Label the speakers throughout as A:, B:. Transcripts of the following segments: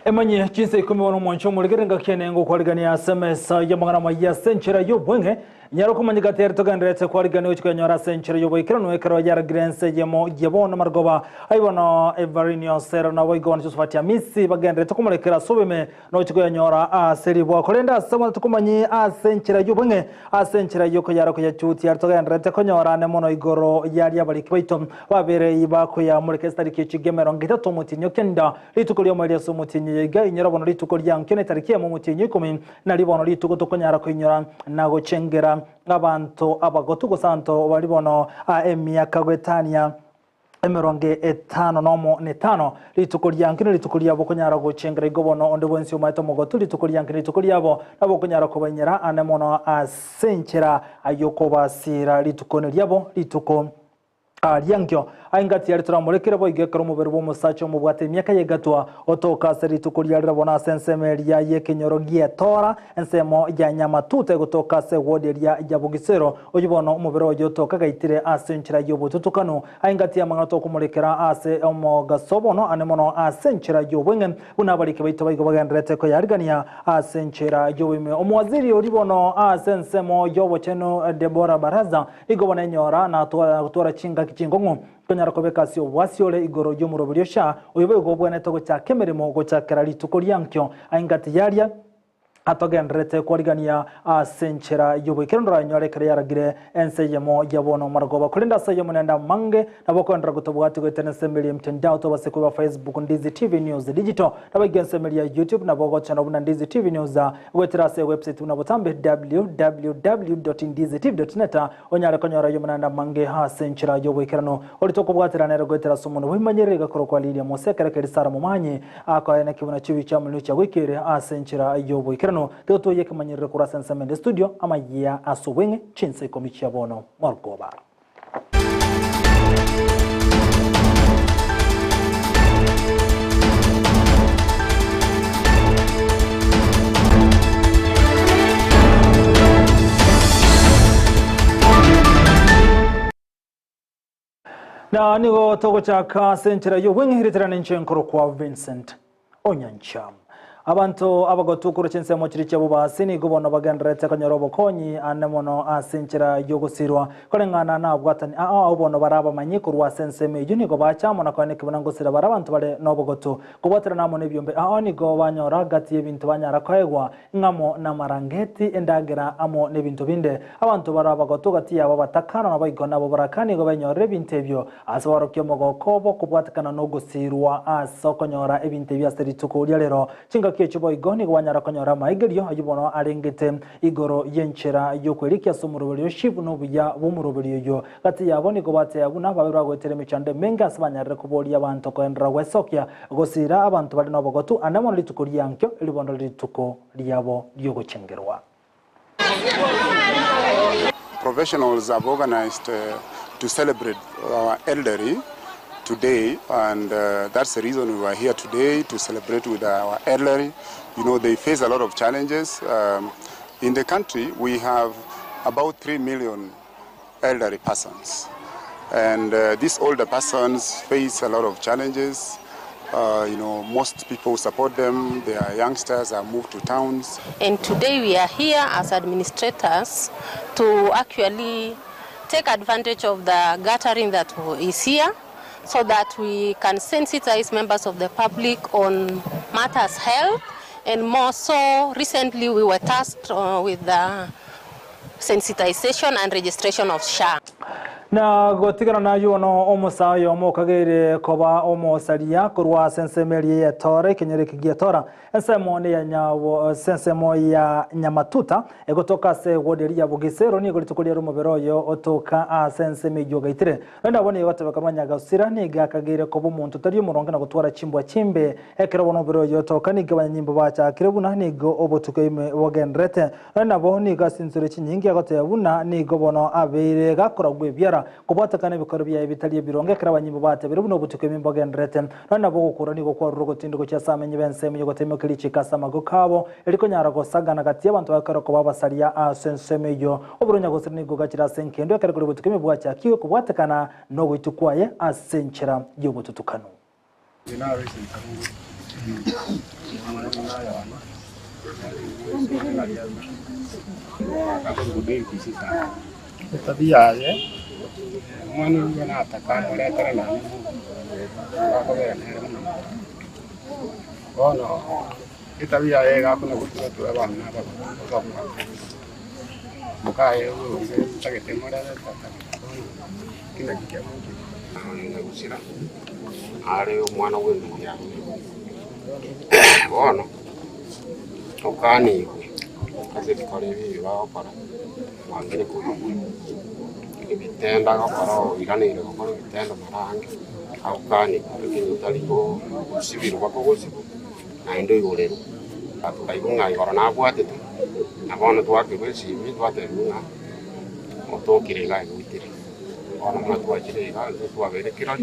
A: Emanye jinsi kumibona mwancho muligerenga kenengo kwaligania SMS ya mangana maya senchera yobwenge nyaro kumanyika tertogandrete kwaligania uchikanyora senchera yoboikirano ekero yara grense yemo yabona margoba aibono Everino Sera na waigon Josephati Amisi bagandrete kumulekera sobeme no uchikanyora seri bwa kolenda sama tukumanyi senchera yobwenge senchera yoko yara ko yachuti yartogandrete konyora ne mono igoro yari abaliki baito babere ibako ya mulekestari kichigemero ngitatu mutinyo kenda litukulyo mwali so mutinyo yega inyarabona litukulya nkene tariki ya mutinyo 10 na libono lituko konyara ko inyora nago chengera abantu abagotugo santo balibono emyaka gwetania emeronge etano nomo netano litukulya nkene litukulya bokonyara go chengera igobono onde bwensi umaito mogotu litukulya nkene litukulya bo abokonyara ko banyera anemono asenchera ayokoba sira litukone lyabo lituko Aliangyo aingati yari turamulekera bo igekero mubere bo musacho mu bwate myaka yegatwa otoka seri tukulya bona sensemeri ya yekenyoro gietora ensemo ya Nyamatuta gutoka se woderia ya Bugisero oyibono umubere ojotoka gaitire asenchira yobututukano aingati yamangato kumulekera ase omo gasobono anemono asenchira yobwenge unabalike baito bayigo bagandrete ko yarigania asenchira yobime omwaziri olibono asensemo yobocheno Debora Baraza igobona nyora na tora chinga kichingongo konyara kobeka sio wasiole igoro yo murobiryosha oyobe gobwene togo cha kemeremo go cha kerali tukolyankyo aingati yaria atogendrete kwaligania senchera yobekendra nyore kare yaragire enseyemo yabono margoba kulinda sayemo nenda mange nabokondra gutobwati gwetenesembeli mtandao to baseko ba Facebook Ndizi TV News Digital nabagensembeli ya YouTube nabogo channel buna Ndizi TV News weterase website unabotambe www.ndizitv.net onyare konyora yomunanda mange senchera yobekerano olitoko bwatira nero gwetera somuno wimanyerega korokwa lilia mosekere kerisara mumanye akayene kibuna chibi cha munucha wikere senchera yobekerano Teoto yeke manyere kurasa nsamende studio ama ya asuwenge chinse komichi ya bono Margoba. Na nigo togo chaka senchera yo wenge hiritera ninchenkoro kwa Vincent Onyancham. Abantu abagotukuru chinsemo chiri chabo basini gobono bagandrete kanyorobo konyi anemono asinchira yogosirwa kolengana na bwatani obono baraba manyikuru wasenseme yuni go bachamo na kone kibonango sira barabantu bare nobogotu kubotera namo nebyombe ni go banyora gati y'ebintu banyara kwegwa ngamo na marangeti endagera amo nebintu binde abantu baraba gotu gati yabo batakana na bayigona bo barakani go banyore bintebyo aswaro kyomogo kobo kubwatakana no gusirwa asokonyora ebintebyo aserituko lero chinga kichibo igoni gwanyara konyora maigerio ayibono arengete igoro yenchera yokwerikia somurubelio shibu no buya bomurubelio yo kati yaboni go bate yabuna babira gwetere michande menga asbanyare kuboli abantu ko endra wesokya gosira abantu bali no bogotu anemono litukuri yankyo libono lituko liabo lyogochengerwa.
B: Professionals have organized to celebrate our elderly today, and that's the reason we are here today, to celebrate with our elderly. You know, they face a lot of challenges. In the country, we have about 3 million elderly persons. And these older persons face a lot of challenges. You know, most people support them. Their youngsters are moved to towns.
C: And today we are here as administrators to actually take advantage of the gathering that is here, so that we can sensitize members of the public on matters health, and more so recently we were tasked with the sensitization and registration of SHA.
A: Na gotigana na yuno omusayo omokagere koba omosalia kurwa sensemeri ya tore kenyere kigiatora ensemo ne ya nyawo sensemo ya Nyamatuta egotoka se woderi ya Bugisero ni golitukulia rumobero yo otoka senseme yogaitire nda bone yotabakamanya gasira ni gakagere kobo muntu tari umurongo na gutwara chimbwa chimbe ekero bono bero yo toka ni gabanya nyimbo bacha kirebuna ni go obotuke wogendrete nda bone gasinzure chinyingi agote yabuna ni gobono abere gakora gwebyara kubatakana bikoro bya bitaliye bironge karabanyimbo bate birubuno obutuke mimboga ndrete nanda bo gukura ni gukwa rugo tindiko cya samenye bense mu gotemo kilichi kasamago kabo eliko nyara go sagana gati abantu bakaro ko babasalia sensemeyo oburunya go sirni go gakira senkendo akari kuri butuke mibwa cya kiwe kubatakana no gwitukwaye asenchera yobututukano.
D: Bueno, ukani kazi kikore hivi wakora wangire kuno ibitenda gakora iganire gukora ibitenda marangi ukani kinyitarigo sibiru bakogozibu na indo igorero atukaibunga igora na bwatete na bono twakibesi mi twateruna otokire gwitire ono mwa twakire twaberekera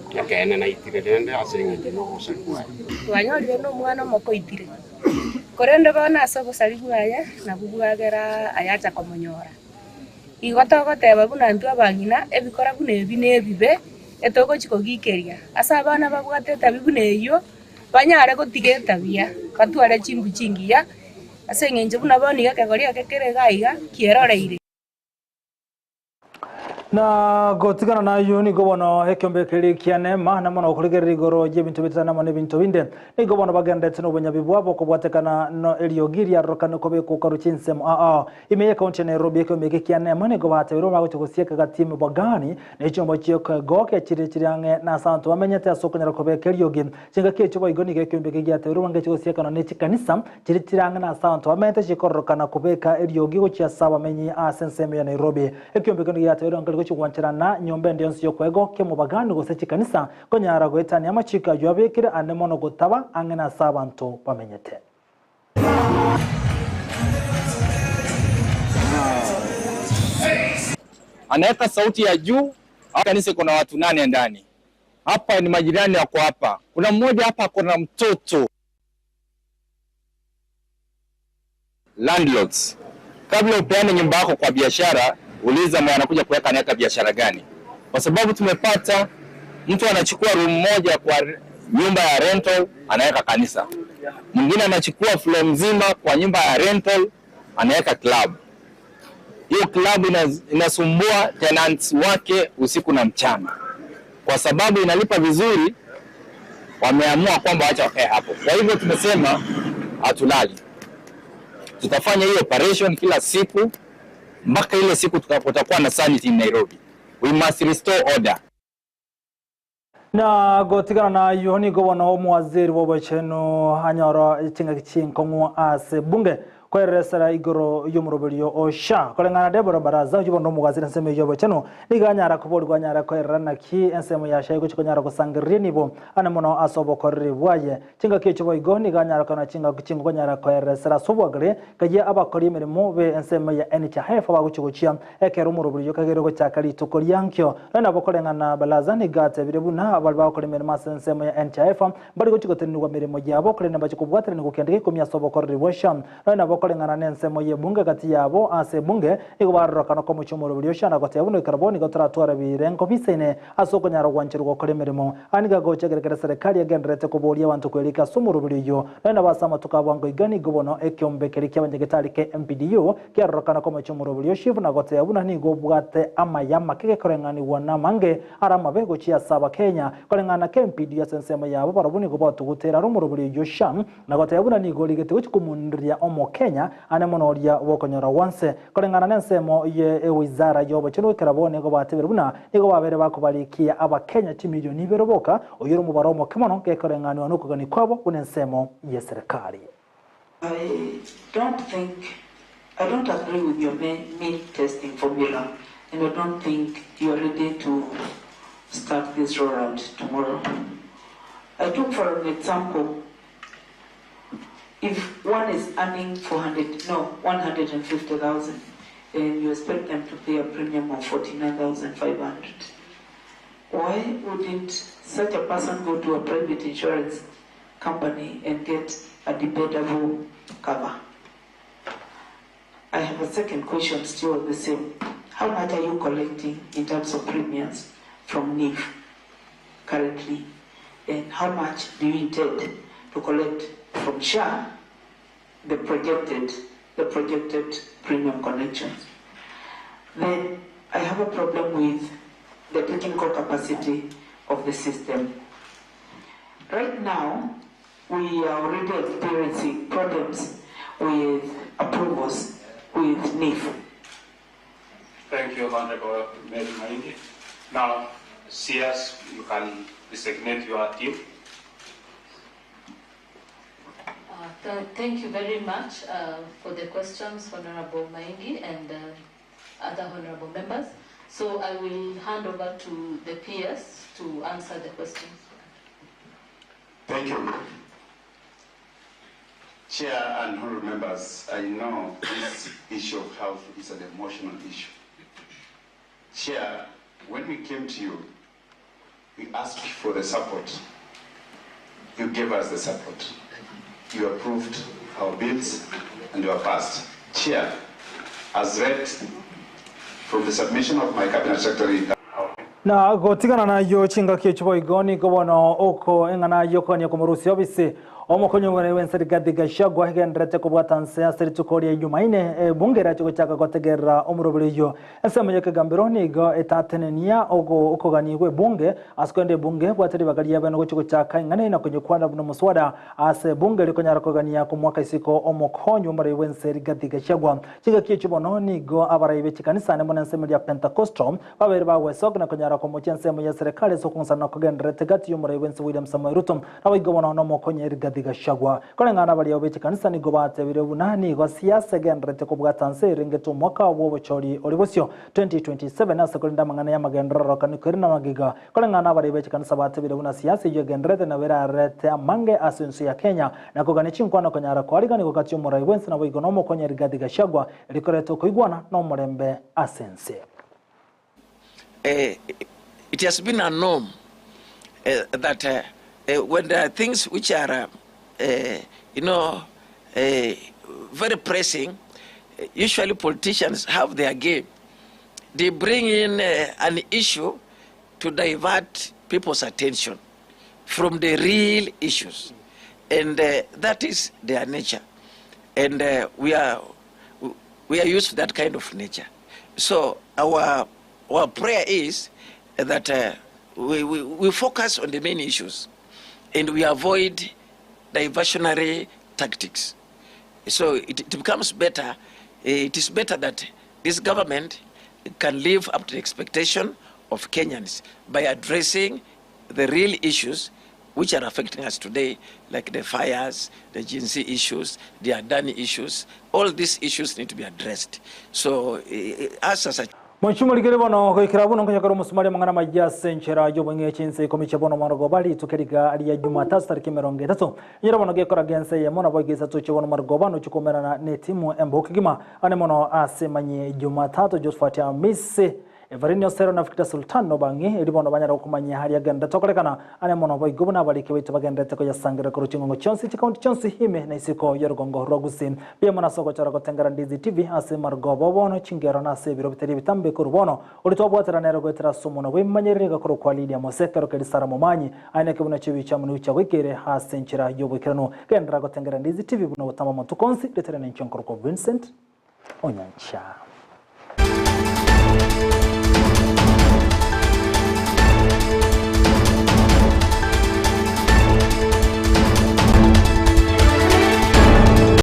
D: yakene na itirende asenge no gusangwa
E: twanyorire no mwana mokoitire korende bana asobo saliguaya na bubwagera ayacha komonyora igota goteba buna ntu abangina ebikora bune ebibe etoko chikogikeria asa abana babwatete bibune eyo banyare gotigeta bia katware chimbu chingiya asenge nje buna boni gakegoria kekere gaiga kieroreire
A: na gotigana na yuni gobono hekyombe kiri kianema na mono kuligerera igoro je bintu bitana mone bintu binde ni gobono bagendetse no bunyabibu abo kubwatekana no eliogiria rokano kobe ku karuchinse imeye county Nairobi hekyombe kianema ni gobate biro bago chikusieka gatimu bagani ne chombo chiyoko goke chirichirange na santo bamenyete asokonyara kobe keliogi chinga kecho boigoni hekyombe kigyate biro bange chikusieka no nechikanisa chirichirange na santo bamenyete chikorokana kubeka eliogi gochia saba menyi asenseme ya Nairobi hekyombe kigyate biro kuchwanchirana nyombe ndionsi yokwego kemo bagani gosechi kanisa konyara gwetani amachika yabekire anemono gotaba angena sabanto bamenyete
F: anaweka sauti ya juu. Kanisa kuna watu 8 ndani hapa, ni majirani wako hapa. Kuna mmoja hapa kuna mtoto. Landlords, kabla upeane nyumba yako kwa biashara, uliza mwana anakuja kuweka anaweka biashara gani, kwa sababu tumepata mtu anachukua room moja kwa nyumba ya rental anaweka kanisa, mwingine anachukua floor mzima kwa nyumba ya rental anaweka club. Hiyo club inasumbua tenants wake usiku na mchana, kwa sababu inalipa vizuri. Wameamua kwamba acha wakae hapo. Kwa hivyo tumesema hatulali, tutafanya hiyo operation kila siku mpaka ile siku tutakapokuwa na sanity in Nairobi. We must restore order.
A: Na gotigana na yuhoni gobono muwaziri w'obacheno hanyoro chinga kichinko ase bunge kweresera igoro y'umurobelio osha kolengana Deborah Baraza ujibondo mugazira nseme y'obacheno niganyara kubolwa nyara kwerana ki ensemo ya shayi kuchikonyara kusangirira nibo anemono asobokorri bwaye chinga kicho boigo niganyara kana chinga konyara kweresera sobwagre kaje abakori emirimo be ensemo ya NHIF abaguchiguchia ekero umurobelio kagero go cyakali tukolyankyo nana bokolengana Baraza nigate birebuna abali bakora emirimo ensemo ya NHIF bari guchigotenirwa mirimo yabo kolena bachikubwatira nigukendeke komya sobokorri bwasha nana kolengana nensemo ye bunge kati yabo ase bunge igubarokana ko muchumuro bulyoshana gote yabuno carboni gotratora birengo bisene asoko nyaro gwanchirwa kolemeremo aniga gochegerekera serikali yagendrete kubolia abantu kwelika sumuro bulyo nana basama tukabwango igani gobono ekyombe keriki abanyegetari ke MPDU kyarokana ko muchumuro bulyoshivu na gote yabuna ni gobwate amayama keke kolengani wana mange arama bego chia saba Kenya kolengana ke MPDU sensemo yabo barabuni gobatu gutera rumuro bulyosham na gote yabuna ni goligete wichikumundiria omo Kenya anemonoria wokonyora wanse kolengana nensemo ye wizara yobo chino karabone go batebera buna ego babere bakubalikia aba Kenya milioni beroboka oyero mubaro mo kemono ke kolengana wanuko gani kwabo unensemo ye serikali.
G: I don't agree with your meat testing formula, and I don't think you are ready to start this rollout tomorrow. I took for an example, if one is earning 150,000, and you expect them to pay a premium of 49,500, why wouldn't such a person go to a private insurance company and get a debatable cover? I have a second question, still the same. How much are you collecting in terms of premiums from NIF currently? And how much do you intend to collect from SHA the projected premium collections. Then I have a problem with the technical capacity of the system. Right now, we are already experiencing problems with approvals with NIF.
H: Thank you, Honorable Mary Maingi. Now, CS, you can designate your team.
I: Thank you very much for the questions, Honorable Maingi and other honorable members. So I will hand over to the PS to answer the questions.
J: Thank you. Chair and honorable members, I know this issue of health is an emotional issue. Chair, when we came to you, we asked for the support. You gave us the support. You approved our bills and you are passed. Chair, as read from the submission of my cabinet secretary.
A: Na gotigana na yo chinga kichubo igoni gobono oko engana yoko ni komurusi obisi omukonyongone wenseri Gachagua higendrete kubwatanse aseri tukori yumaine bungera cyo cyaka gotegera omurobiriyo esemye kagambiro nigo etatenenia ogo okoganirwe bunge askwende bunge bwateri bagari yabano go cyo cyaka ngane na konyekwana buno muswada ase bunge likonyara kogania ku mwaka isiko omukonyo muri wenseri Gachagua chinga kichubono nigo abarayibe kikanisa ne mona nsemi ya Pentecostal babere bawe sok na konyara ko mucyense ya serikali so kunsana kogendrete gati muri wensi William Samoei Ruto abigobono no mukonyeri Gachagua kolengana bali obeti kanisa ni gobate bire bunani go siasa gendrete ko bwatanse ringeto mwaka wo bochori olibosyo 2027 asa kolinda mangana ya magendro kanikorina magiga kolengana bali obeti kanisa bate bire buna siasa yo gendrete na bera rete mange asensu ya Kenya na kogani chinkwana konyara ko aligani ko katyo murai wensi na boigonomo konyeri Gachagua elikoreto ko igwana no murembe asense.
K: It has been a norm that when there are things which are very pressing, usually politicians have their game. They bring in an issue to divert people's attention from the real issues, and that is their nature, and we are used to that kind of nature. So our prayer is that we focus on the main issues and we avoid diversionary tactics. So it becomes better. It is better that this government can live up to the expectation of Kenyans by addressing the real issues which are affecting us today, like the fires, the GNC issues, the Adani issues. All these issues need to be addressed. So as a
A: Monchumuligere bono ko ikirabuno konyakaro musumari mangana majya senchera yo bwenye chinse komiche bono margo bali tukeriga ali ya Jumatatu tariki 30 nyirabono gekora gense ye mona bogeza tuche bono margo bano chukomerana ne timu embokigima ane mono asemanye Jumatatu Josephat Amise Everino Sero na Fikita Sultan no bangi elibono banyara okumanya hali ya ganda tokolekana ane mono boy gubuna bali kebita bagenda teko ya sangere ko ruchingo chonsi chikaunti chonsi hime na isiko yerugongo rogusin bia mona soko chara ko tengara ndizi TV ase margo bobono chingero na se biro biteri bitambe ko rubono ulitobwatera nero go tera sumuno we manyerega ko kwa Lydia Mosekero kelisara mumanyi ane kebuna chibi cha munu cha wikere ha senchira yobukirano kendra ko tengara ndizi TV buno butama mutukonsi detere ne nchonkoro ko Vincent Onyancha.